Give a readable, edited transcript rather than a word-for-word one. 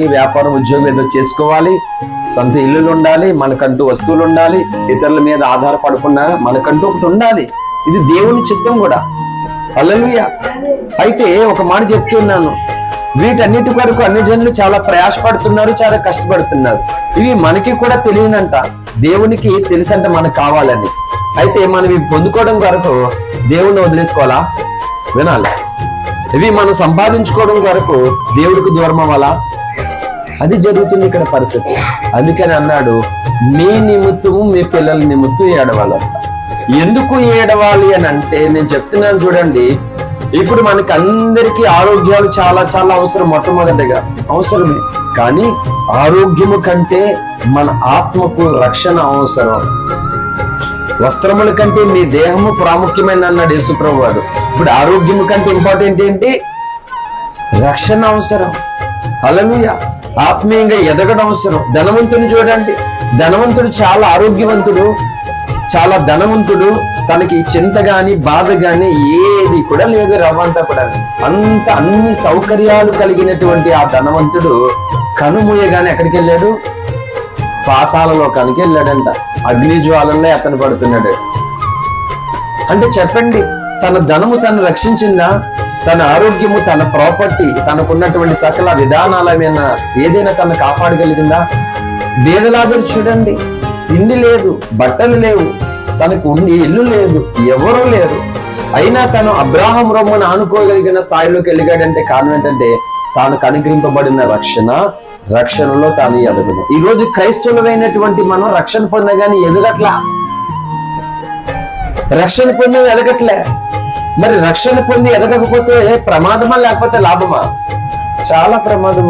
వ్యాపారం ఉద్యోగం ఏదో చేసుకోవాలి, సొంత ఇల్లులు ఉండాలి, మనకంటూ వస్తువులు ఉండాలి, ఇతరుల మీద ఆధారపడకుండా మనకంటూ ఒకటి ఉండాలి. ఇది దేవుని చిత్తం కూడా. హల్లెలూయా. అయితే ఒక మాట చెప్తున్నాను, వీటన్నిటి కొరకు అన్ని జనులు చాలా ప్రయాసపడుతున్నారు, చాలా కష్టపడుతున్నారు. ఇవి మనకి కూడా తెలియనంట, దేవునికి తెలుసంట మనకు కావాలని. అయితే మనం ఇవి పొందుకోవడం కొరకు దేవుణ్ణి వదిలేసుకోవాలా? వినాలి. ఇవి మనం సంపాదించుకోవడం కొరకు దేవుడికి దూరం అవ్వాలా? అది జరుగుతుంది ఇక్కడ పరిస్థితి. అందుకని అన్నాడు, మీ నిమిత్తము మీ పిల్లల నిమిత్తం ఏడవాలంట. ఎందుకు ఏడవాలి అని అంటే, నేను చెప్తున్నాను చూడండి, ఇప్పుడు మనకి అందరికీ ఆరోగ్యాలు చాలా చాలా అవసరం. మొట్టమొదటిగా అవసరమే, కానీ ఆరోగ్యము కంటే మన ఆత్మకు రక్షణ అవసరం. వస్త్రముల కంటే మీ దేహము ప్రాముఖ్యమైన అన్నాడు యేసుప్రభు వారు. ఇప్పుడు ఆరోగ్యము కంటే ఇంపార్టెంట్ ఏంటి? రక్షణ అవసరం. హల్లెలూయా. ఆత్మీయంగా ఎదగడం అవసరం. ధనవంతుని చూడండి, ధనవంతుడు చాలా ఆరోగ్యవంతుడు, చాలా ధనవంతుడు, తనకి చింత గాని బాధ గాని ఏది కూడా లేదు, రవ్వంతా కూడా. అన్ని సౌకర్యాలు కలిగినటువంటి ఆ ధనవంతుడు కనుమూయగానే ఎక్కడికి వెళ్ళాడు? పాతాళ లోకానికి వెళ్ళాడంట. అగ్ని జ్వాలల్లో అతను పడుతున్నాడు. అంటే చెప్పండి, తన ధనము తను రక్షించిందా? తన ఆరోగ్యము, తన ప్రాపర్టీ, తనకున్నటువంటి సకల విధానాలమైన ఏదైనా తను కాపాడగలిగిందా? బేదలాజరు చూడండి, తిండి లేదు, బట్టలు లేవు, తనకు ఇల్లు లేదు, ఎవరూ లేరు. అయినా తను అబ్రాహాం రొమ్మను ఆనుకోగలిగిన స్థాయిలోకి వెళ్ళగాడంటే కారణం ఏంటంటే, తాను కనుగ్రహింపబడిన రక్షణలో తాను ఎదగదు. ఈ రోజు క్రైస్తవులమైనటువంటి మనం రక్షణ పొందగానే ఎదగట్లా, రక్షణ పొంది ఎదగట్లే. మరి రక్షణ పొంది ఎదగకపోతే ప్రమాదమా లేకపోతే లాభమా? చాలా ప్రమాదం.